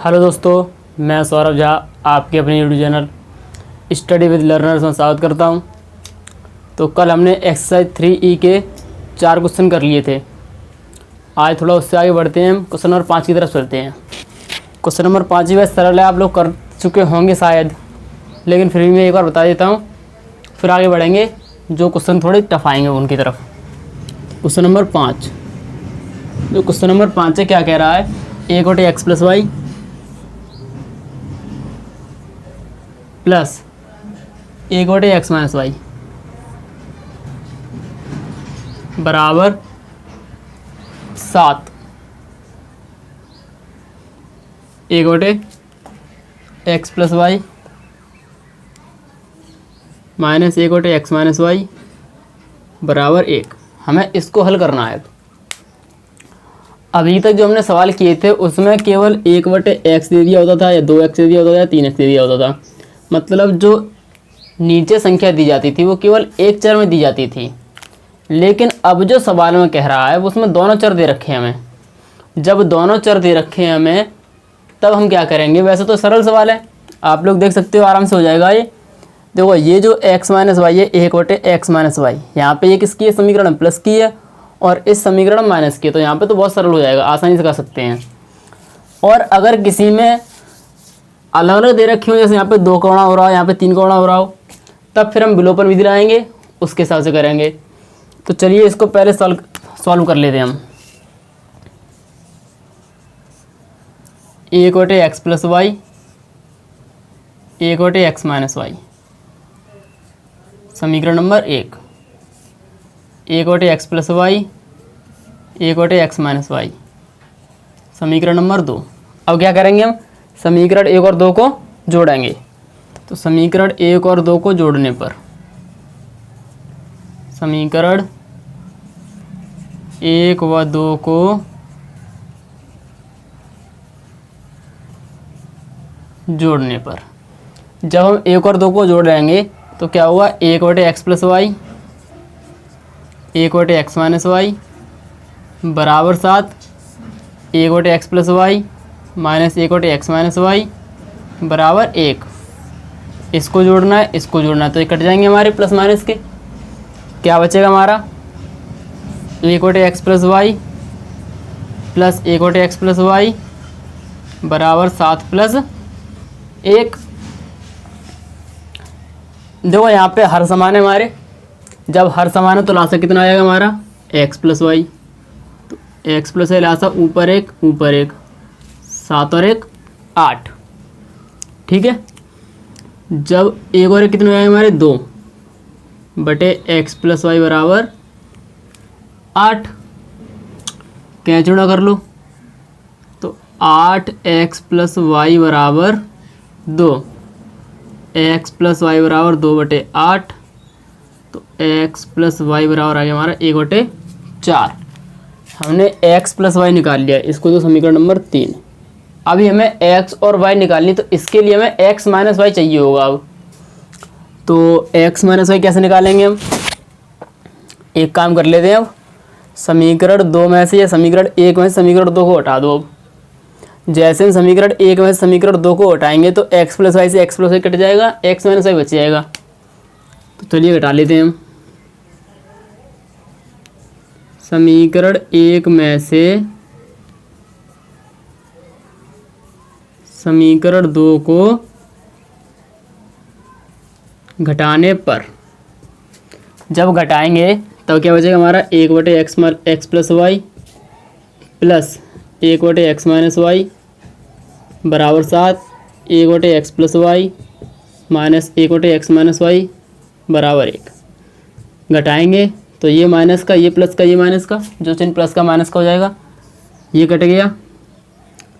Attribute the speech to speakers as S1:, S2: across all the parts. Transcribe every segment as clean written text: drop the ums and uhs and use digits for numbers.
S1: Hello दोस्तों, मैं सौरभ झा आपके अपने YouTube channel study with learners में स्वागत करता हूं। तो कल हमने एक्सरसाइज 3E के 4 क्वेश्चन कर लिए थे। आज थोड़ा उससे आगे बढ़ते हैं, हम क्वेश्चन नंबर 5 की तरफ चलते हैं। क्वेश्चन नंबर 5 ही वैसे सरल है, आप लोग कर चुके होंगे शायद, लेकिन फिर भी मैं एक बार बता देता हूँ, फिर आगे बढ़ेंगे। जो क्वेश्चन थोड़े टफ आएंगे उनकी तरफ। क्वेश्चन नंबर 5, जो क्वेश्चन नंबर 5 है, क्या कह रहा है? ए कोटे एक्स प्लस वाई प्लस ए कोटे एक्स माइनस वाई बराबर 7। ए कोटे एक्स प्लस वाई माइनस ए कोटे एक्स माइनस वाई बराबर 1। हमें इसको हल करना है। अभी तक जो हमने सवाल किए थे उसमें केवल 1/x दे दिया होता था, या 2x दे दिया होता था, या 3x दे दिया होता था। मतलब जो नीचे संख्या दी जाती थी वो केवल एक चर में दी जाती थी। लेकिन अब जो सवाल में कह रहा है वो उसमें दोनों चर दे रखे हैं हमें। जब दोनों चर दे रखे हैं हमें, तब हम क्या करेंगे? वैसे तो सरल सवाल है, आप लोग देख सकते हो, आराम से हो जाएगा ये। देखो, ये जो x माइनस वाई है, ए कोटे एक्स माइनस वाई, यहाँ पे ये किसकी है? समीकरण प्लस की है, और इस समीकरण माइनस की है। तो यहाँ पे तो बहुत सरल हो जाएगा, आसानी से कर सकते हैं। और अगर किसी में अलग अलग दे रखी हो, जैसे यहाँ पे 2 का गुणा हो रहा हो, यहाँ पे 3 का गुणा हो रहा हो, तब फिर हम विलोपन विधि लाएंगे, उसके हिसाब से करेंगे। तो चलिए इसको पहले सॉल्व कर लेते हैं हम। ए कोटे एक्स प्लस वाई, ए कोटे एक्स माइनस वाई, समीकरण नंबर 1। ए कोटे एक्स प्लस वाई, ए कोटे एक्स माइनस वाई, समीकरण नंबर 2। अब क्या करेंगे हम? समीकरण 1 और 2 को जोड़ेंगे। तो समीकरण 1 और 2 को जोड़ने पर, समीकरण 1 व 2 को जोड़ने पर, जब हम 1 और 2 को जोड़ेंगे तो क्या होगा? ए कोटे एक्स प्लस वाई, ए कोटे एक्स माइनस वाई बराबर 7। ए कोटे एक्स प्लस वाई माइनस ए कोटे एक्स माइनस वाई बराबर 1। इसको जोड़ना है, इसको जोड़ना है, तो ये कट जाएंगे हमारे प्लस माइनस के। क्या बचेगा हमारा? ए कोटे एक्स प्लस वाई प्लस ए कोटे एक्स प्लस वाई बराबर 7 प्लस 1। देखो, यहाँ पे हर समान है हमारे। जब हर समान है तो लासा कितना आएगा हमारा? X plus y. तो एक्स प्लस वाई लासा ऊपर 1 ऊपर 1, 7 और 1 8। ठीक है। जब 1 और 1 कितने आए हमारे? 2 बटे एक्स प्लस वाई बराबर 8। कैंचुड़ा कर लो, तो 8x प्लस वाई बराबर 2। एक्स प्लस वाई बराबर 2 बटे 8। तो x प्लस वाई बराबर आ गया हमारा 1 बटे 4। हमने x प्लस वाई निकाल लिया, इसको तो समीकरण नंबर 3। अभी हमें x और y निकालनी, तो इसके लिए हमें x माइनस वाई चाहिए होगा। अब तो x माइनस वाई कैसे निकालेंगे हम? एक काम कर लेते हैं। अब समीकरण 2 में से या समीकरण 1 में से समीकरण 2 को हटा दो। अब जैसे हम समीकरण 1 में से समीकरण 2 को हटाएंगे तो x प्लस वाई से x प्लस वाई कट जाएगा, x माइनस वाई बच जाएगा। तो चलिए घटा लेते हैं हम। समीकरण 1 में से समीकरण 2 को घटाने पर, जब घटाएंगे तब क्या बचेगा हमारा? 1 बटे एक्स प्लस वाई प्लस 1 बटे एक्स माइनस वाई बराबर 7। 1 बटे एक्स प्लस वाई माइनस 1 बटे एक्स माइनस वाई बराबर 1। घटाएंगे तो ये माइनस का ये प्लस का ये माइनस का, जो चिन्ह प्लस का माइनस का हो जाएगा, ये कट गया।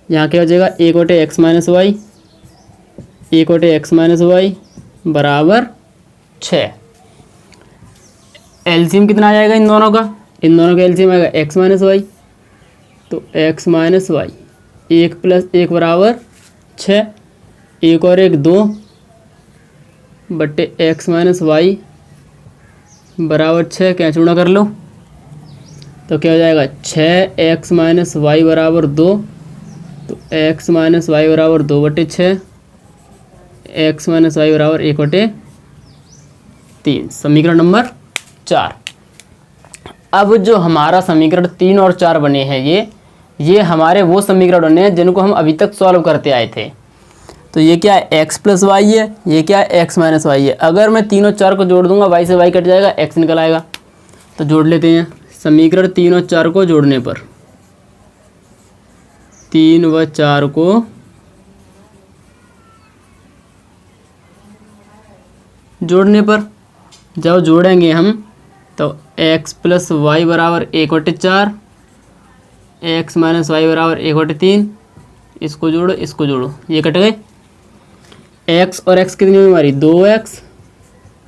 S1: यहाँ क्या हो जाएगा? 1 बटे एक्स माइनस वाई, 1 बटे एक्स माइनस वाई बराबर 6। एलसीएम कितना आ जाएगा इन दोनों का? इन दोनों का एलसीएम आएगा एक्स माइनस वाई। तो एक्स माइनस वाई, 1 प्लस 1 बराबर 6। 1 और 1 2 बटे एक्स माइनस वाई बराबर 6। क्या चूड़ा कर लो, तो क्या हो जाएगा 6x माइनस वाई बराबर 2। तो x माइनस वाई बराबर 2/6, x माइनस वाई बराबर 1/3, समीकरण नंबर 4। अब जो हमारा समीकरण 3 और 4 बने हैं ये हमारे वो समीकरण बने हैं जिनको हम अभी तक सॉल्व करते आए थे। तो ये क्या है, x प्लस वाई है, ये क्या है, x माइनस वाई है। अगर मैं 3 और 4 को जोड़ दूंगा, y से y कट जाएगा, x निकल आएगा। तो जोड़ लेते हैं। समीकरण 3 और 4 को जोड़ने पर, 3 व 4 को जोड़ने पर जब जोड़ेंगे हम तो x प्लस वाई बराबर 1/4, x माइनस वाई बराबर 1/3, इसको जोड़ो, ये कट गए। x और x कितनी हुई हमारी, 2x,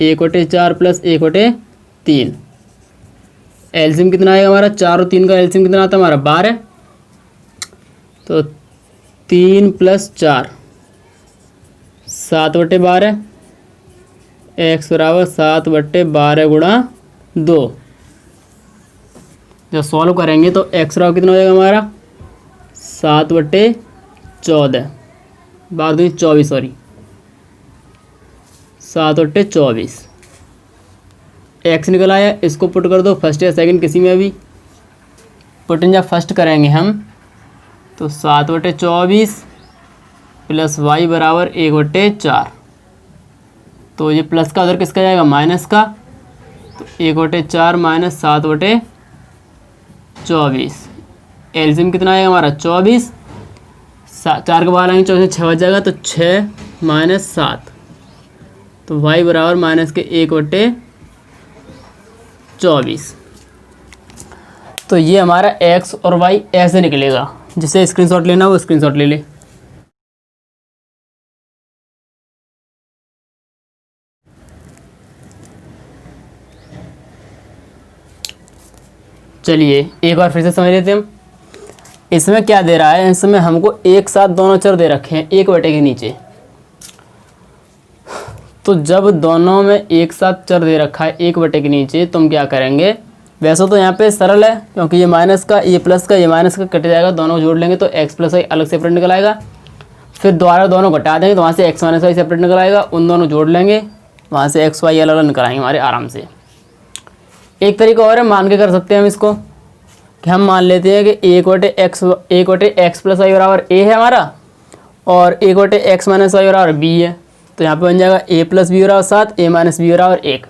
S1: 1/4 प्लस 1/3। एलसीएम कितना आएगा हमारा, 4 और 3 का एलसीएम कितना आता है हमारा, 12। तो 3 प्लस 4 7/12, x बराबर 7/12 गुणा 2। जब सॉल्व करेंगे तो x बराबर कितना हो जाएगा हमारा, 7/14, 24, सॉरी 7/24। x निकल आया, इसको पुट कर दो फर्स्ट या सेकंड किसी में भी। पुट इन जब फर्स्ट करेंगे हम तो 7/24 प्लस y बराबर 1/4। तो ये प्लस का उधर किसका जाएगा, माइनस का। तो 1/4 माइनस 7/24, एलसीएम कितना आएगा हमारा, 24। 4 के बाहर आएंगे, 24 6 बच जाएगा, तो 6 माइनस 7, तो y बराबर माइनस के 1/24। तो ये हमारा x और y ऐसे निकलेगा। जिसे स्क्रीनशॉट लेना वो स्क्रीनशॉट ले ले। चलिए एक बार फिर से समझ लेते हैं हम। इसमें क्या दे रहा है, इसमें हमको एक साथ दोनों चर दे रखे हैं 1/के नीचे। तो जब दोनों में एक साथ चर दे रखा है 1/के नीचे, तो हम क्या करेंगे, वैसे तो यहाँ पे सरल है क्योंकि ये माइनस का, ये प्लस का, ये माइनस का कट जाएगा, दोनों को जोड़ लेंगे तो x प्लस वाई अलग सेपरेट निकल आएगा। फिर दोबारा दोनों घटा देंगे तो वहाँ से x माइनस वाई सेपरेट निकल आएगा, उन दोनों जोड़ लेंगे, वहाँ से x वाई अलग अलग निकल आएंगे हमारे आराम से। एक तरीका और है, मान के कर सकते हैं हम इसको, कि हम मान लेते हैं कि 1/x प्लस वाई बराबर a है हमारा, और 1/x माइनस वाई बराबर b है। तो यहाँ पे बन जाएगा a प्लस बी बराबर 7, a माइनस बी बराबर 1।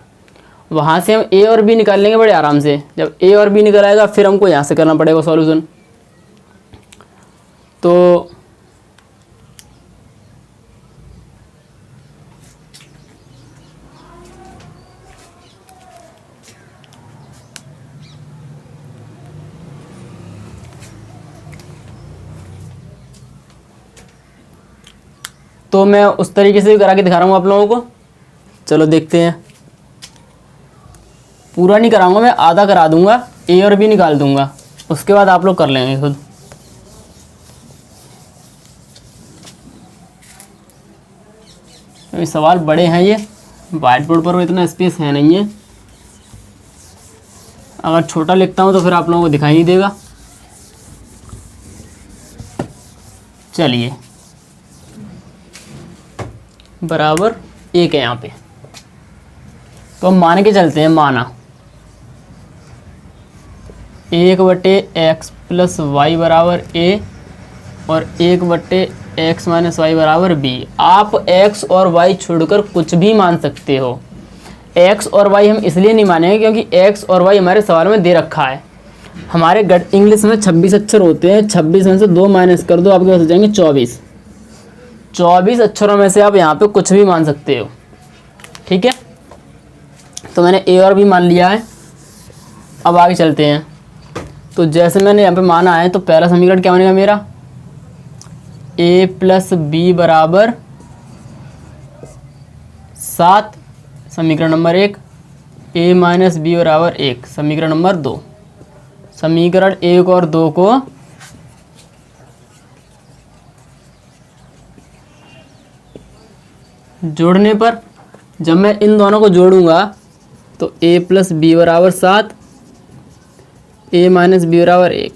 S1: वहाँ से हम a और b निकाल लेंगे बड़े आराम से। जब a और b निकल आएगा फिर हमको यहाँ से करना पड़ेगा सॉल्यूशन। तो मैं उस तरीके से भी करा के दिखा रहा हूँ आप लोगों को। चलो देखते हैं। पूरा नहीं कराऊंगा मैं, आधा करा दूंगा, ए और बी निकाल दूंगा, उसके बाद आप लोग कर लेंगे खुद। तो सवाल बड़े हैं ये, व्हाइट बोर्ड पर इतना स्पेस है नहीं है। अगर छोटा लिखता हूँ तो फिर आप लोगों को दिखाई नहीं देगा। चलिए बराबर 1 है यहाँ पे, तो हम मान के चलते हैं, माना 1/x प्लस वाई बराबर a और 1/x माइनस वाई बराबर b। आप x और y छोड़कर कुछ भी मान सकते हो। x और y हम इसलिए नहीं मानेंगे क्योंकि x और y हमारे सवाल में दे रखा है। हमारे इंग्लिश में 26 अक्षर होते हैं, 26 में से 2 माइनस कर दो, आपके पास हो जाएंगे 24। 24 अक्षरों में से आप यहाँ पे कुछ भी मान सकते हो, ठीक है। तो मैंने a और b मान लिया है। अब आगे चलते हैं। तो जैसे मैंने यहाँ पे माना है, तो पहला समीकरण क्या बनेगा मेरा, a प्लस बी बराबर 7, समीकरण नंबर 1। a माइनस बी बराबर 1, समीकरण नंबर 2। समीकरण 1 और 2 को जोड़ने पर, जब मैं इन दोनों को जोड़ूंगा तो a प्लस बी बराबर 7, a माइनस बी बराबर 1,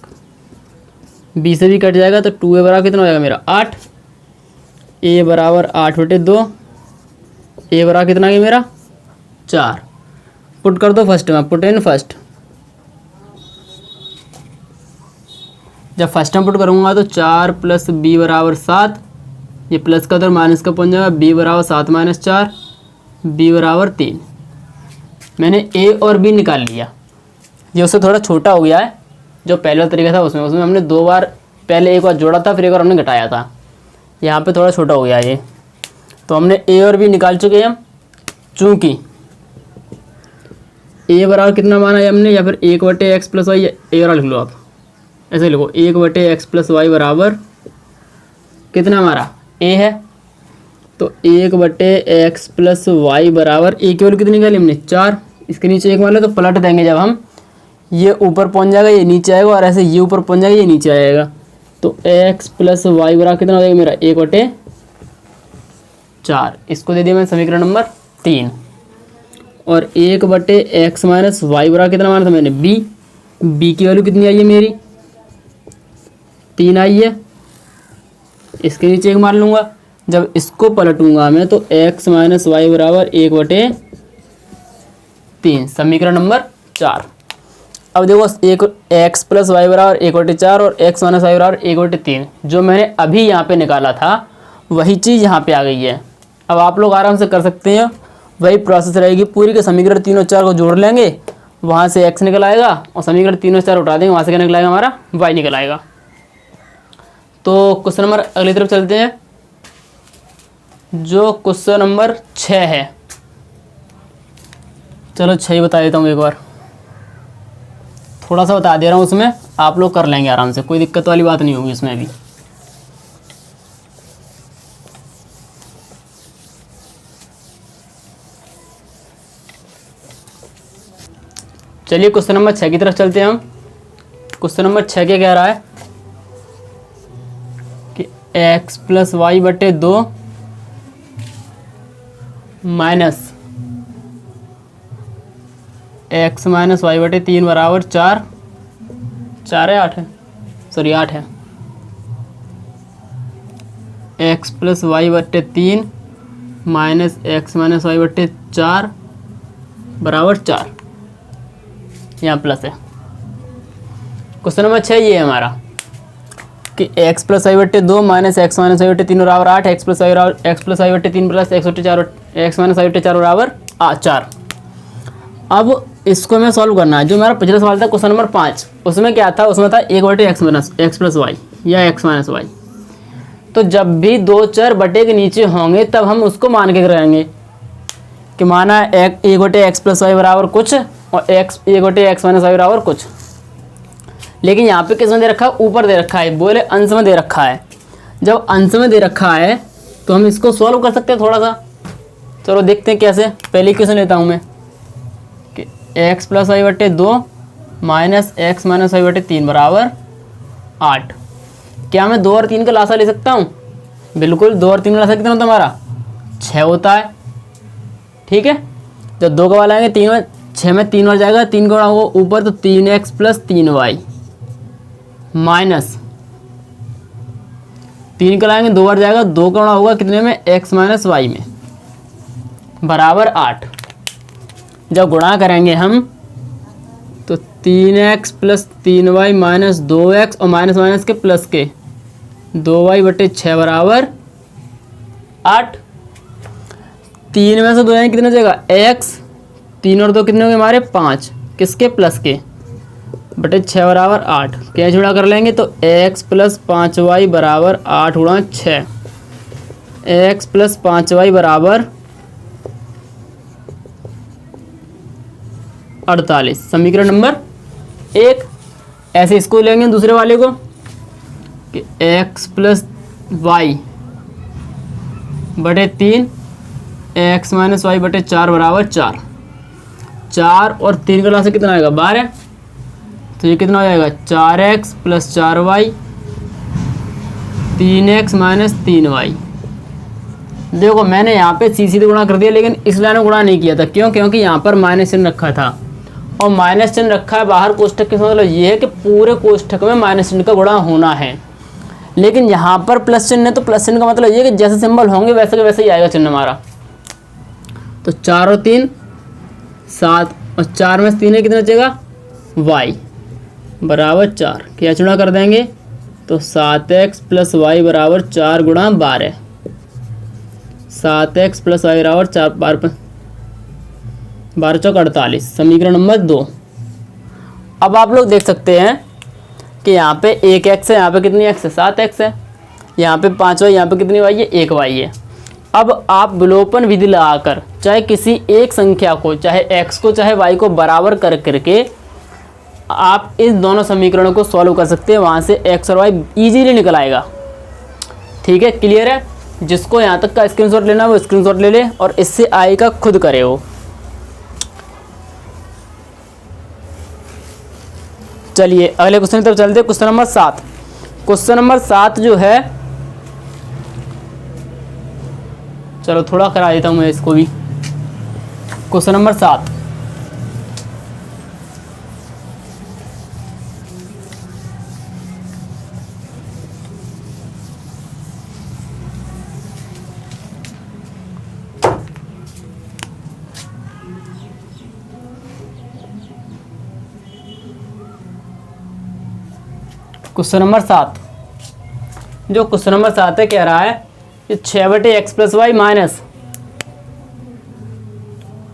S1: बी से भी कट जाएगा तो 2a बराबर कितना हो जाएगा मेरा 8, a बराबर 8/2, a बराबर कितना है मेरा 4। पुट कर दो फर्स्ट में, पुट इन फर्स्ट। जब फर्स्ट में पुट करूँगा तो 4 + b बराबर 7, ये प्लस का उधर माइनस का पहुँच जाएगा, b बराबर 7 - 4, b बराबर 3। मैंने a और b निकाल लिया। ये उससे थोड़ा छोटा हो गया है जो पहला तरीका था उसमें हमने 2 बार, पहले एक बार जोड़ा था फिर एक बार हमने घटाया था। यहाँ पे थोड़ा छोटा हो गया ये। तो हमने a और b निकाल चुके हैं। चूँकि a बराबर कितना माना है हमने, या फिर 1/x + y, a बराबर लिख लो आप, ऐसे लिखो 1/x + y बराबर कितना हमारा a है। तो 1/x + y बराबर a की वैल्यू कितनी निकाली हमने 4। इसके नीचे 1 मान लो तो पलट देंगे जब हम, ये ऊपर पहुंच जाएगा ये नीचे आएगा, और ऐसे ये ऊपर पहुंच जाएगा ये नीचे आएगा। तो x + y बराबर कितना हो जाएगा मेरा 1/4। इसको दे दिया मैंने समीकरण नंबर 3। और 1/x - y बराबर कितना माना था मैंने b की वैल्यू कितनी आई है मेरी 3 आई है। इसके नीचे 1 मान लूँगा। जब इसको पलटूंगा मैं तो x - y बराबर 1/3, समीकरण नंबर 4। अब देखो x + y बराबर 1/4 और x - y बराबर 1/3, जो मैंने अभी यहाँ पे निकाला था वही चीज़ यहाँ पे आ गई है। अब आप लोग आराम से कर सकते हैं, वही प्रोसेस रहेगी पूरी के समीकरण 3 और 4 को जोड़ लेंगे, वहाँ से x निकल आएगा, और समीकरण 3 और 4 उठा देंगे, वहाँ से क्या निकल आएगा हमारा y निकल आएगा। तो क्वेश्चन नंबर अगली तरफ चलते हैं, जो क्वेश्चन नंबर 6 है। चलो 6 ही बता देता हूँ एक बार, थोड़ा सा बता दे रहा हूँ, उसमें आप लोग कर लेंगे आराम से, कोई दिक्कत वाली बात नहीं होगी इसमें भी। चलिए क्वेश्चन नंबर 6 की तरफ चलते हैं हम। क्वेश्चन नंबर 6 क्या कह रहा है कि x + y/2 minus x - y/3 बराबर 4 है 8 है, सॉरी 8 है। x + y/3 minus x - y/4 बराबर 4, यहाँ प्लस है। क्वेश्चन नंबर 6 ये है हमारा कि x + y/2 minus x - y/3 बराबर 8, x + y/3 plus x - y/4 बराबर 4। अब इसको मैं सॉल्व करना है। जो मेरा पिछला सवाल था क्वेश्चन नंबर 5, उसमें क्या था, उसमें था 1/x + y या x - y। तो जब भी दो चर बटे के नीचे होंगे तब हम उसको मान के करेंगे कि माना 1/x + y बराबर कुछ और 1/x - y बराबर कुछ। लेकिन यहाँ पे किस में दे रखा है, ऊपर दे रखा है, बोले अंश में दे रखा है। जब अंश में दे रखा है तो हम इसको सॉल्व कर सकते हैं थोड़ा सा। चलो देखते हैं कैसे। पहले क्वेश्चन लेता हूँ मैं कि x + y/2 minus x - y/3 बराबर 8। क्या मैं 2 और 3 का लासा ले सकता हूँ? बिल्कुल, 2 और 3 का लासा कितना होता है हमारा 6 होता है। ठीक है, जब 2 का वाला आएंगे 3 में 6 में 3 बार जाएगा, 3 का होगा ऊपर तो 3x + 3y माइनस 3 का लाएंगे 2 बार जाएगा, 2 का होगा कितने में x - y में बराबर 8। जब गुणा करेंगे हम तो 3x + 3y माइनस 2x और माइनस माइनस के प्लस के 2y/6 बराबर 8। 3 में से 2 यानी कितना जाएगा x, 3 और 2 कितने होंगे हमारे 5, किसके प्लस के बटे 6 बराबर 8। क्या जुड़ा कर लेंगे तो x + 5y बराबर 8 × 6, x + 5y बराबर 48, समीकरण नंबर 1। ऐसे इसको लेंगे दूसरे वाले को कि x + y/3 x - y/4 बराबर 4। 4 और 3 का लासा कितना आएगा 12, तो ये कितना हो जाएगा 4x + 4y 3x - 3y। देखो मैंने यहाँ पे सीधे गुणा कर दिया, लेकिन इस लाइन में गुणा नहीं किया था। क्यों? क्योंकि यहाँ पर माइनस चिन्ह रखा था। और माइनस चिन्ह रखा है बाहर कोष्ठक के, मतलब ये है कि पूरे कोष्ठक में माइनस चिन्ह का गुणा होना है। लेकिन यहाँ पर प्लस चिन्ह है, तो प्लस चिन्ह का मतलब ये है कि जैसे सिंबल होंगे वैसे के वैसे ही आएगा चिन्ह हमारा। तो 4 और 3 7, और 4 में से 3 कितना बचेगा, y बराबर 4। क्या चुना कर देंगे, तो 7x प्लस वाई बराबर 4 गुणा 12। 7x प्लस वाई बराबर 4, 12 चौक 48, समीकरण नंबर 2। अब आप लोग देख सकते हैं कि यहाँ पे 1 x है, यहाँ पे कितनी x है, 7x है, यहाँ पे 5 y, यहाँ पे कितनी y है, 1 y है। अब आप विलोपन विधि लगाकर चाहे किसी एक संख्या को, चाहे x को चाहे y को बराबर कर करके आप इस दोनों समीकरणों को सॉल्व कर सकते हैं। वहाँ से x और y इजीली निकल आएगा। ठीक है, क्लियर है। जिसको यहाँ तक का स्क्रीनशॉट लेना है वो स्क्रीनशॉट ले ले और इससे आई का खुद करे वो। चलिए अगले क्वेश्चन की तरफ चलते हैं। Question number 7। क्वेश्चन नंबर 7 जो है, चलो थोड़ा करा देता हूँ मैं इसको भी। क्वेश्चन नंबर 7, क्वेश्चन नंबर 7, जो क्वेश्चन नंबर 7 है, कह रहा है कि 6/x plus y minus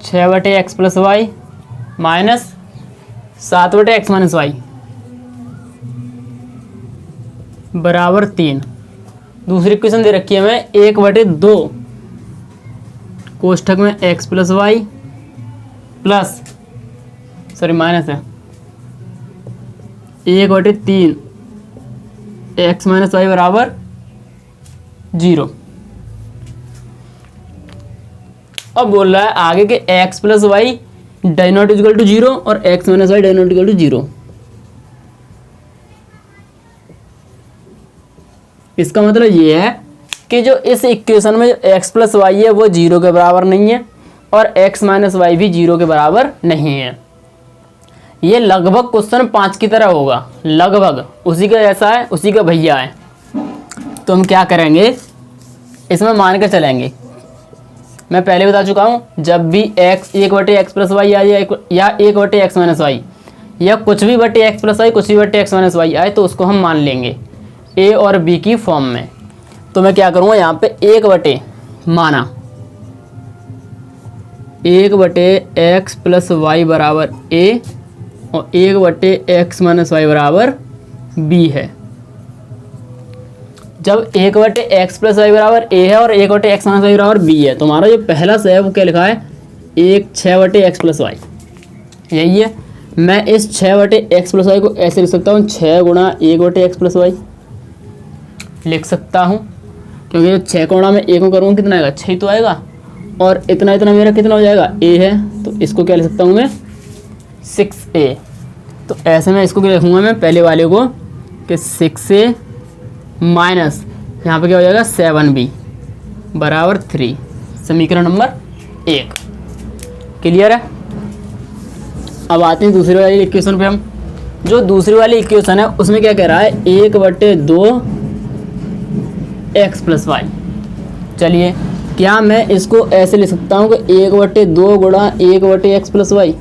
S1: 6/x plus y minus 7/x minus y बराबर 3। दूसरी इक्वेशन दे रखी है हमें 1/2 कोष्ठक में x plus y plus, sorry minus है, 1/3 x माइनस वाई बराबर 0। अब बोल रहा है आगे के x प्लस वाई डाई नॉट इक्वल टू 0 और x माइनस वाई डाई नॉट इक्वल टू 0। इसका मतलब ये है कि जो इस इक्वेशन में x प्लस वाई है वो 0 के बराबर नहीं है और x माइनस वाई भी 0 के बराबर नहीं है। ये लगभग क्वेश्चन 5 की तरह होगा, लगभग उसी का जैसा है, उसी का भैया है। तो हम क्या करेंगे, इसमें मान कर चलेंगे। मैं पहले बता चुका हूँ, जब भी x 1/x प्लस वाई आ जाए या 1/x माइनस वाई या कुछ भी बटे x प्लस वाई, कुछ भी बटे x माइनस वाई आए तो उसको हम मान लेंगे a और b की फॉर्म में। तो मैं क्या करूँगा, यहाँ पे 1 माना 1/x प्लस वाई बराबर a और 1/x माइनस वाई बराबर b है। जब 1/x प्लस वाई बराबर a है और 1/x माइनस वाई बराबर b है, तो हमारा जो पहला से है वो क्या लिखा है, 6/x प्लस वाई, यही है। मैं इस 6/x प्लस वाई को ऐसे लिख सकता हूँ, 6 गुणा 1/x प्लस वाई लिख सकता हूँ, क्योंकि जो 6 गुणा में 1 को करूँगा कितना आएगा, 6 तो आएगा। और इतना इतना मेरा कितना हो जाएगा, a है, तो इसको क्या लिख सकता हूँ मैं, 6a। तो ऐसे में इसको क्या लिखूँगा मैं, पहले वाले को कि 6a माइनस यहाँ पे क्या हो जाएगा 7b बराबर 3, समीकरण नंबर 1। क्लियर है। अब आते हैं दूसरी वाली इक्वेशन पे। हम जो दूसरी वाली इक्वेशन है उसमें क्या कह रहा है, 1/2 x प्लस वाई। चलिए क्या मैं इसको ऐसे लिख सकता हूँ कि 1/2 गुणा 1/x प्लस वाई,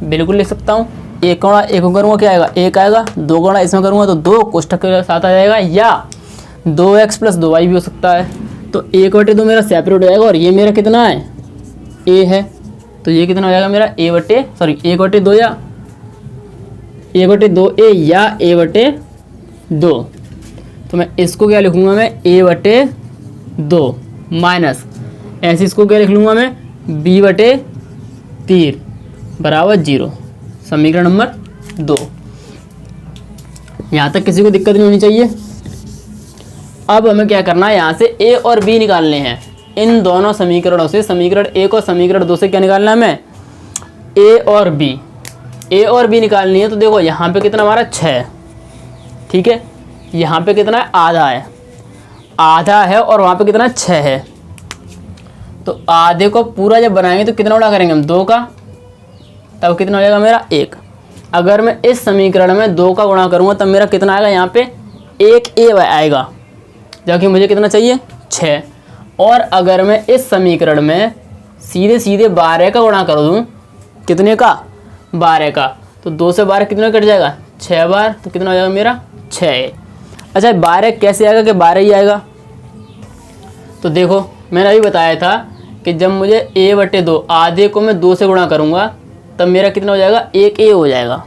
S1: बिल्कुल लिख सकता हूँ। 1 गुणा 1 को करूँगा क्या आएगा, 1 आएगा, 2 गुणा इसमें करूँगा तो 2 कोष्ठक के साथ आ जाएगा, या 2x प्लस 2y भी हो सकता है। तो 1/2 मेरा सेपरेट हो जाएगा और ये मेरा कितना है, a है, तो ये कितना हो जाएगा मेरा 1/2 या 1/2a या a/2। तो मैं इसको क्या लिखूँगा मैं, a/2 माइनस ऐसे इसको क्या लिख लूँगा मैं, b/3 बराबर 0, समीकरण नंबर 2। यहाँ तक किसी को दिक्कत नहीं होनी चाहिए। अब हमें क्या करना है, यहाँ से a और b निकालने हैं। इन दोनों समीकरणों से, समीकरण 1 और समीकरण 2 से क्या निकालना है हमें, a और b निकालनी है। तो देखो यहाँ पे कितना हमारा 6, ठीक है, यहाँ पे कितना है, आधा है और वहाँ पे कितना 6 है। तो आधे को पूरा जब बनाएंगे तो कितना गुणा करेंगे हम, 2 का, तब कितना हो जाएगा मेरा 1। अगर मैं इस समीकरण में 2 का गुणा करूँगा तब मेरा कितना आएगा, यहाँ पे 1a आएगा, जबकि मुझे कितना चाहिए 6। और अगर मैं इस समीकरण में सीधे सीधे 12 का गुणा कर दूँ, कितने का 12 का, तो 2 से 12 कितने कट जाएगा 6 बार, तो कितना हो जाएगा मेरा 6a। अच्छा 12 कैसे आएगा कि 12 ही आएगा, तो देखो मैंने अभी बताया था कि जब मुझे a/2 आधे को मैं 2 से गुणा करूँगा तब मेरा कितना हो जाएगा 1a हो जाएगा,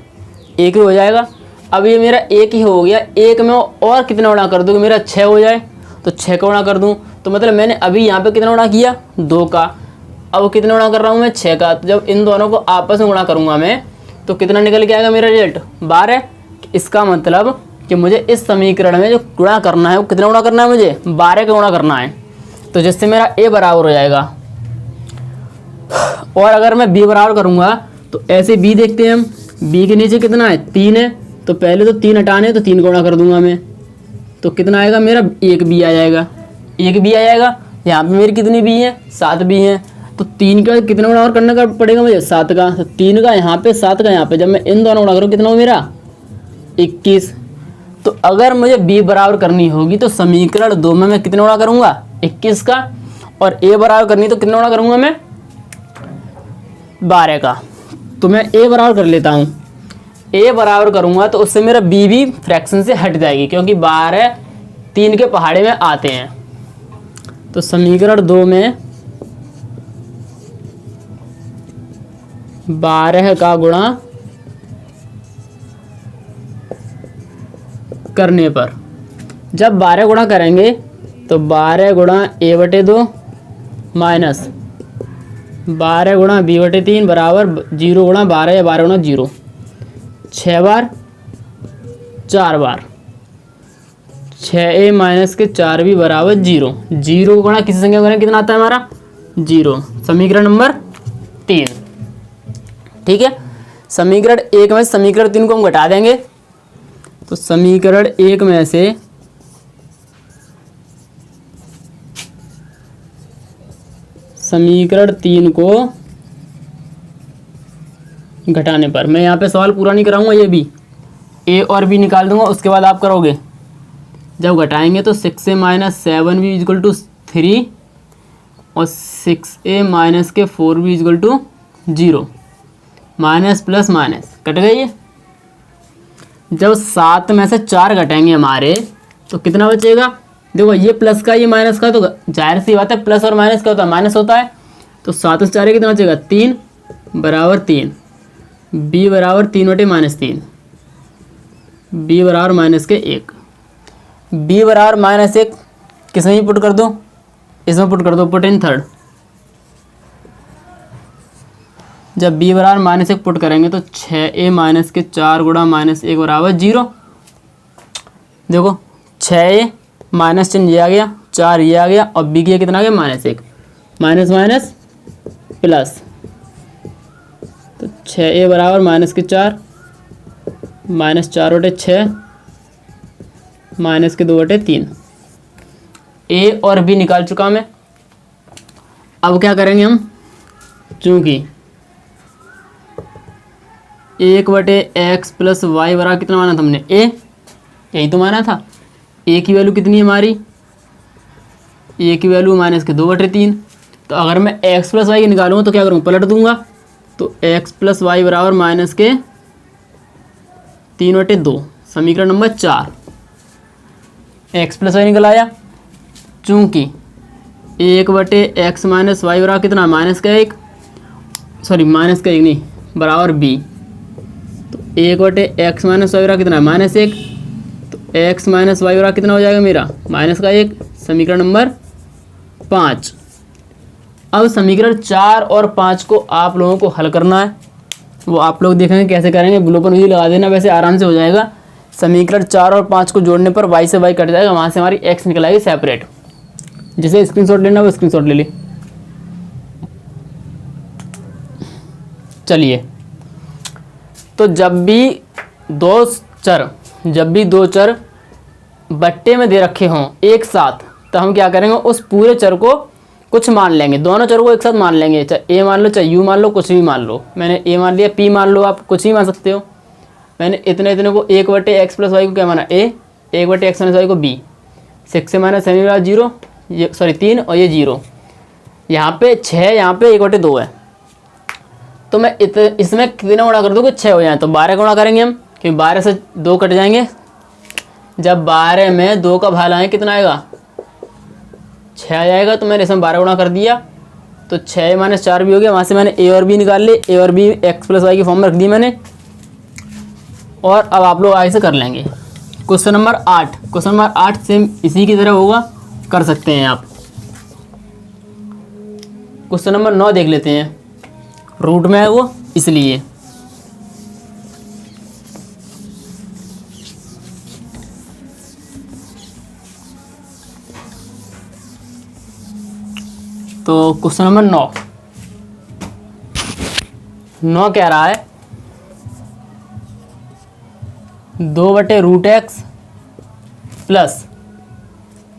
S1: 1 हो जाएगा। अब ये मेरा 1 ही हो गया, 1 में और कितना गुणा कर दूँ कि मेरा 6 हो जाए, तो 6 का गुणा कर दूँ, तो मतलब मैंने अभी यहाँ पे कितना गुणा किया 2 का, अब कितना गुणा कर रहा हूँ मैं 6 का। तो जब इन दोनों को आपस में गुणा करूँगा मैं तो कितना निकल के आएगा मेरा रिजल्ट 12। इसका मतलब कि मुझे इस समीकरण में जो गुणा करना है वो कितना गुणा करना है, मुझे 12 का गुणा करना है, तो जिससे मेरा a बराबर हो जाएगा। और अगर मैं b बराबर करूँगा तो ऐसे b देखते हैं हम, b के नीचे कितना है 3 है, तो पहले तो 3 हटाने तो 3 गुणा कर दूंगा मैं, तो कितना आएगा मेरा 1b आ जाएगा, 1b आ जाएगा। यहाँ पे मेरी कितनी b है 7b है, तो 3 का कितना गुणा और करने का पड़ेगा मुझे 7 का, तो 3 का यहाँ पे 7 का यहाँ पे, जब मैं इन दोनों गुणा करूँ कितना हो मेरा 21। तो अगर मुझे b बराबर करनी होगी तो समीकरण 2 में मैं कितना गुणा करूँगा 21 का, और a बराबर करनी तो कितना गुणा करूँगा मैं 12 का। तो मैं a बराबर कर लेता हूँ, a बराबर करूँगा तो उससे मेरा b भी फ्रैक्शन से हट जाएगी, क्योंकि 12 3 के पहाड़े में आते हैं। तो समीकरण 2 में 12 का गुणा करने पर, जब 12 गुणा करेंगे तो 12 गुणा a/2 माइनस 12 गुणा b/3 बराबर 0 गुणा 12 या 12 गुणा 0, 6 बार 4 बार, 6a माइनस के 4b बराबर 0, 0 गुणा किसी संख्या गुणा कितना आता है हमारा 0। समीकरण नंबर 3, ठीक है। समीकरण 1 में समीकरण 3 को हम घटा देंगे, तो समीकरण 1 में से समीकरण 3 को घटाने पर, मैं यहाँ पे सवाल पूरा नहीं कराऊंगा, ये भी a और b निकाल दूंगा, उसके बाद आप करोगे। जब घटाएंगे तो 6a minus 7b equal to 3 और 6a माइनस के 4b equal to 0, minus plus minus cut गई है। जब 7 में से 4 घटेंगे हमारे तो कितना बचेगा, देखो ये प्लस का ये माइनस का, तो जाहिर सी बात है प्लस और माइनस क्या होता है, माइनस होता है। तो 7 में से 4 कितना बचेगा 3 बराबर 3, b बराबर 3/-3, b बराबर माइनस के 1, b बराबर माइनस 1 किसमें ही पुट कर दो, इसमें पुट कर दो, पुट इन थर्ड। जब b बराबर माइनस 1 पुट करेंगे तो 6a माइनस के 4 गुणा माइनस 1 बराबर 0। देखो 6a माइनस चिन्ह ये आ गया, 4 ये आ गया, और b की कितना आ गया -1, माइनस माइनस प्लस, तो 6a बराबर माइनस के 4 माइनस 4/6 माइनस के 2/3। a और b निकाल चुका मैं। अब क्या करेंगे हम, चूंकि 1/x प्लस वाई बराबर कितना माना था हमने a, यही तो माना था। a की वैल्यू कितनी है हमारी, a की वैल्यू माइनस के 2/3। तो अगर मैं x प्लस वाई निकालूंगा तो क्या करूँगा, पलट दूंगा, तो x प्लस वाई बराबर माइनस के 3/2। समीकरण नंबर 4 x प्लस वाई निकल आया, चूँकि 1/x माइनस वाई बराबर कितना माइनस का 1, सॉरी माइनस का 1 नहीं, बराबर b। तो 1/x माइनस वाई बराबर कितना है -1, तो x माइनस वाई बराबर कितना हो जाएगा मेरा माइनस का 1। समीकरण नंबर 5। अब समीकरण 4 और 5 को आप लोगों को हल करना है, वो आप लोग देखेंगे कैसे करेंगे, ग्लो पर विधि लगा देना, वैसे आराम से हो जाएगा। समीकरण 4 और 5 को जोड़ने पर y से y कट जाएगा, वहाँ से हमारी x निकल आएगी सेपरेट। जिसे स्क्रीनशॉट लेना वो स्क्रीनशॉट ले ली। चलिए, तो जब भी दो चर बट्टे में दे रखे हों एक साथ, तो हम क्या करेंगे, उस पूरे चर को कुछ मान लेंगे, दोनों चरों को एक साथ मान लेंगे, चाहे ए मान लो चाहे यू मान लो, कुछ भी मान लो। मैंने ए मान लिया, पी मान लो, आप कुछ भी मान सकते हो। मैंने इतने इतने को 1/x + y को क्या माना, ए, 1/x - y को बी, 6 से माइनस 0, ये सॉरी 3 और ये 0, यहाँ पे 6, यहाँ पे 1/2 है। तो मैं इसमें कितना गुणा कर दूँ कि 6 हो जाए, तो 12 गुणा करेंगे हम, क्योंकि 12 से 2 कट जाएंगे। जब 12 में 2 का भाग आए कितना आएगा, 6 आ जाएगा। तो मैंने इसमें 12 गुणा कर दिया, तो 6 - 4 भी हो गया। वहाँ से मैंने ए और बी निकाल लिए, ए और बी x + y की फॉर्म में रख दी मैंने। और अब आप लोग आगे से कर लेंगे। क्वेश्चन नंबर 8 सेम इसी की तरह होगा, कर सकते हैं आप। क्वेश्चन नंबर 9 देख लेते हैं, रूट में है वो इसलिए। तो क्वेश्चन नंबर 9 कह रहा है 2/√x +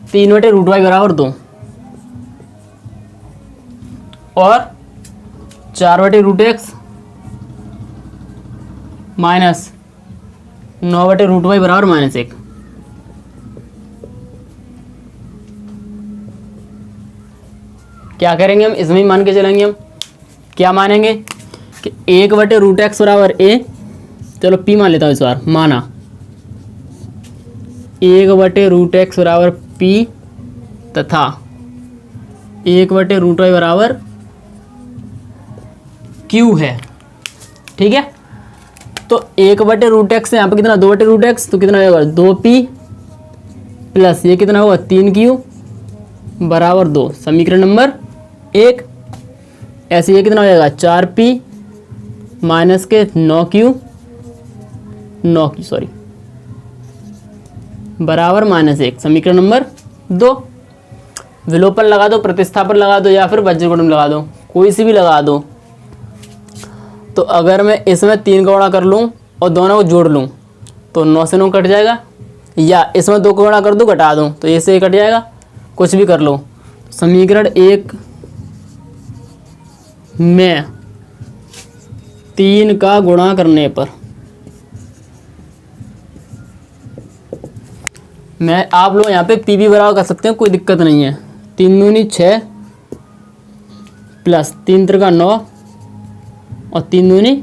S1: 3/√y = 2 और 4/√x - 9/√y = -1। क्या करेंगे हम, इसमें ही मान के चलेंगे। हम क्या मानेंगे कि 1/√x = a, चलो p मान लेता हूँ इस बार, माना 1/√x = p तथा 1/√y = q है। ठीक है, तो 1/√x से यहाँ पे कितना, 2/√x, तो कितना होगा 2p प्लस ये कितना होगा 3q = 2, समीकरण नंबर 1। ऐसे ये कितना हो जाएगा 4p माइनस के 9q सॉरी बराबर -1, समीकरण नंबर 2। विलोपन लगा दो, प्रतिस्थापन लगा दो या फिर वज्रगुणन लगा दो, कोई सी भी लगा दो। तो अगर मैं इसमें 3 का गुणा कर लूँ और दोनों को जोड़ लूँ तो 9 से 9 कट जाएगा, या इसमें 2 का गुणा कर दूँ घटा दूँ तो इससे कट जाएगा, कुछ भी कर लो। समीकरण 1 में 3 का गुणा करने पर मैं, आप लोग यहाँ पे पी भी बराबर कर सकते हैं, कोई दिक्कत नहीं है। 3 दूनी 6 प्लस 3 त्रिका 9 और 3 दूनी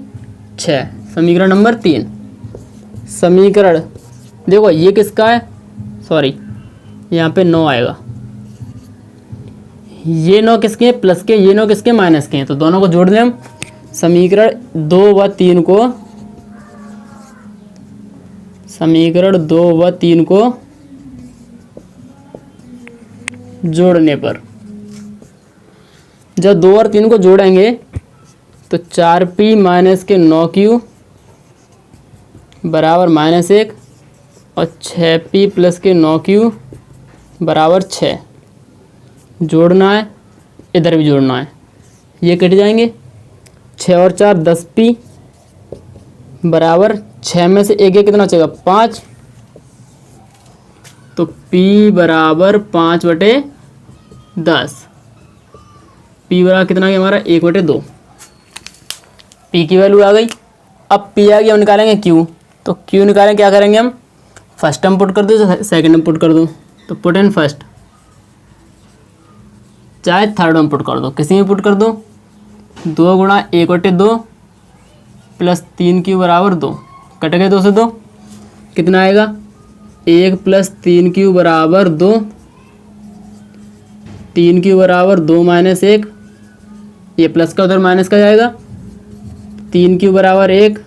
S1: 6, समीकरण नंबर 3। समीकरण देखो ये किसका है, सॉरी यहाँ पे 9 आएगा, ये 9 किसके हैं, प्लस के, ये 9 किसके माइनस के हैं, तो दोनों को जोड़ दें हम। समीकरण 2 व 3 को, समीकरण 2 व 3 को जोड़ने पर, जब 2 और 3 को जोड़ेंगे तो 4p माइनस के 9q बराबर -1 और 6p प्लस के 9q बराबर 6 जोड़ना है, इधर भी जोड़ना है, ये कट जाएंगे। 6 और 4 10p बराबर 6 में से एक कितना बचेगा 5, तो p बराबर 5/10, p बराबर कितना गया हमारा 1/2, p की वैल्यू आ गई। अब p आ गई, हम निकालेंगे q, तो q निकालें, क्या करेंगे हम, फर्स्ट टर्म पुट कर दो, सेकंड टर्म पुट कर दो, तो पुट इन फर्स्ट, चाहे थर्ड टर्म पुट कर दो, किसी में पुट कर दो। 2 गुणा 1/2 प्लस 3q बराबर 2, कट गए 2 से 2, कितना आएगा 1 प्लस 3q बराबर 2, 3q बराबर 2 माइनस 1, ये प्लस का उधर माइनस का जाएगा, 3q बराबर 1,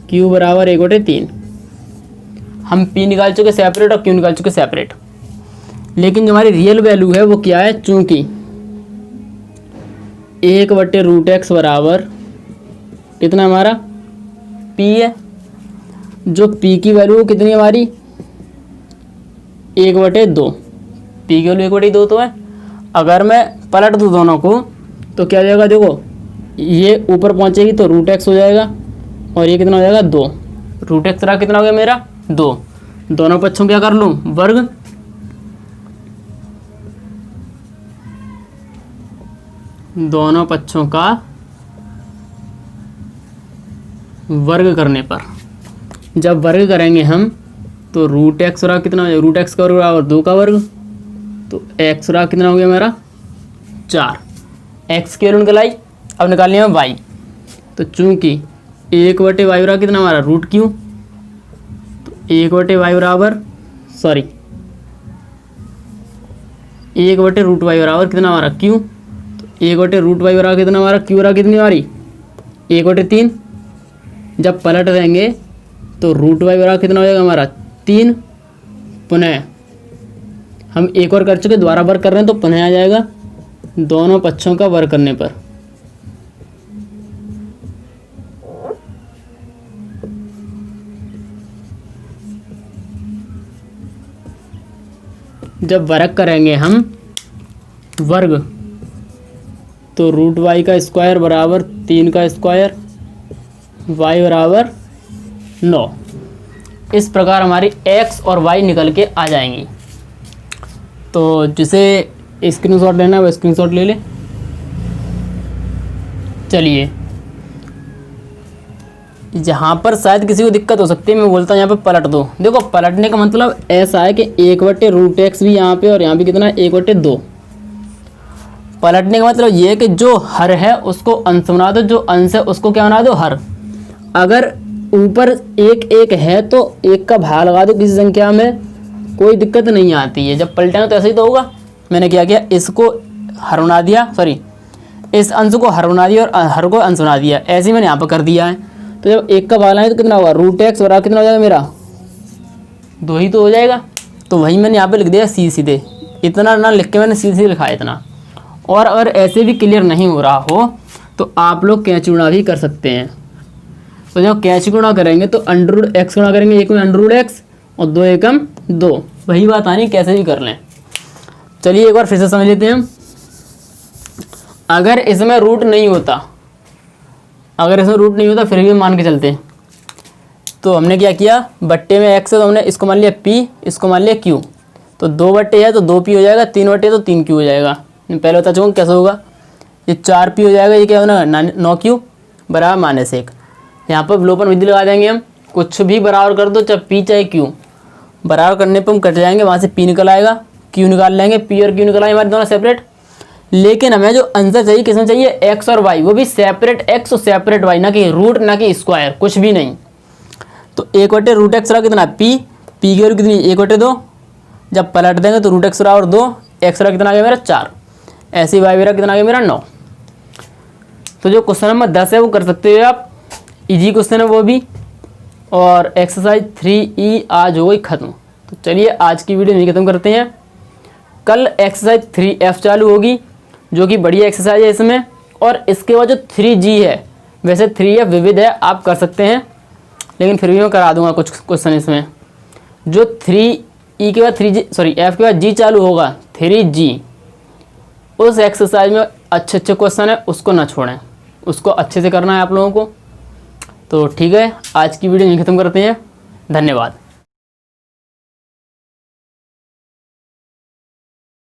S1: q बराबर 1/3। हम p निकाल चुके सेपरेट और q निकाल चुके सेपरेट, लेकिन जो हमारी रियल वैल्यू है वो क्या है, चूंकि 1/√x बराबर कितना हमारा p है, जो p की वैल्यू कितनी है हमारी 1/2, p की वैल्यू 1/2 तो है। अगर मैं पलट दूँ दोनों को तो क्या हो जाएगा, देखो ये ऊपर पहुंचेगी तो √x हो जाएगा और ये कितना हो जाएगा 2, √x रहा कितना हो गया मेरा 2, दोनों पक्षों क्या कर लूँ वर्ग, दोनों पक्षों का वर्ग करने पर। जब वर्ग करेंगे हम तो रूट एक्स हो रहा कितना हो जाएगा, रूट एक्स का वर्ग बराबर 2 का वर्ग, तो एक्स हो रहा कितना हो गया हमारा 4। एक्स की वैल्यू निकलाई, अब निकालनी है वाई। तो चूंकि 1/y बराबर कितना हमारा रूट क्यू, तो 1/y बराबर 1/√y बराबर कितना हमारा क्यू, तो 1/√y बराबर कितना हमारा क्यू रहा कितनी हमारी 1/3। जब पलट देंगे तो √y बराबर कितना हो जाएगा हमारा 3। पुनः हम एक और कर चुके, दोबारा वर्ग कर रहे हैं तो पुनः आ जाएगा दोनों पक्षों का वर्ग करने पर। जब वर्ग करेंगे हम वर्ग तो √y का स्क्वायर बराबर 3 का स्क्वायर, y बराबर 9। इस प्रकार हमारी x और y निकल के आ जाएंगी। तो जिसे स्क्रीनशॉट लेना है वो स्क्रीनशॉट ले ले। चलिए, जहाँ पर शायद किसी को दिक्कत हो सकती है, मैं बोलता हूँ यहाँ पे पलट दो। देखो पलटने का मतलब ऐसा है कि 1/√x भी यहाँ पे और यहाँ भी कितना है 1/2। पलटने का मतलब ये है कि जो हर है उसको अंश बना दो, जो अंश है उसको क्या बना दो हर। अगर ऊपर 1 है तो 1 का भाग लगा दो किसी संख्या में, कोई दिक्कत नहीं आती है। जब पलटेंगे तो ऐसे ही तो होगा। मैंने क्या किया, इसको हर बना दिया, इस अंश को हर बना दिया और हर को अंश बना दिया, ऐसे ही मैंने यहाँ पर कर दिया है। तो जब 1 का भाग लगाएंगे तो कितना होगा, √x बराबर कितना हो जाएगा मेरा 2 ही तो हो जाएगा। तो वही मैंने यहाँ पे लिख दिया सीधे, इतना ना लिख के मैंने सीधे लिखा है इतना। और अगर ऐसे भी क्लियर नहीं हो रहा हो तो आप लोग कैंची गुणा भी कर सकते हैं। तो जब कैंची गुणा करेंगे तो √x गुणा करेंगे, 1 में √x और 2 एकम 2, वही बात आनी, कैसे भी कर लें। चलिए एक बार फिर से समझ लेते हैं हम। अगर इसमें रूट नहीं होता, फिर भी मान के चलते हैं। तो हमने क्या किया, बट्टे में x है तो हमने इसको मान लिया p, इसको मान लिया q। तो 2 बट्टे है तो 2p हो जाएगा, 3 बट्टे तो 3q हो जाएगा। पहले बता चुका कैसे होगा। ये 4p हो जाएगा, ये क्या होना 9q बराबर -1। यहाँ पर विलोपन विधि लगा देंगे हम, कुछ भी बराबर कर दो, चाहे p चाहे q। बराबर करने पर हम कट जाएंगे, वहाँ से p निकल आएगा, q निकाल लेंगे, p और q निकल आएंगे हमारे दोनों सेपरेट। लेकिन हमें जो आंसर चाहिए किसमें चाहिए, x और y, वो भी सेपरेट x और सेपरेट y, ना कि रूट ना कि स्क्वायर, कुछ भी नहीं। तो 1/√x रहा कितना p की वैल्यू कितनी 1/2। जब पलट देंगे तो √x बराबर 2, x रहा कितना आ गया मेरा 4, ऐसे ही y रहा कितना आ गया मेरा 9। तो जो क्वेश्चन नंबर 10 है वो कर सकते हो आप, इजी क्वेश्चन है वो भी। और एक्सरसाइज 3E आज हो गई खत्म। तो चलिए आज की वीडियो नहीं खत्म करते हैं, कल एक्सरसाइज 3F चालू होगी जो कि बढ़िया एक्सरसाइज है इसमें। और इसके बाद जो 3G है, वैसे 3F विविध है, आप कर सकते हैं, लेकिन फिर भी मैं करा दूंगा कुछ क्वेश्चन इसमें। जो 3E के बाद 3G F के बाद G चालू होगा 3G, उस एक्सरसाइज में अच्छे क्वेश्चन है, उसको ना छोड़ें, उसको अच्छे से करना है आप लोगों को। तो ठीक है, आज की वीडियो नहीं खत्म करते हैं, धन्यवाद।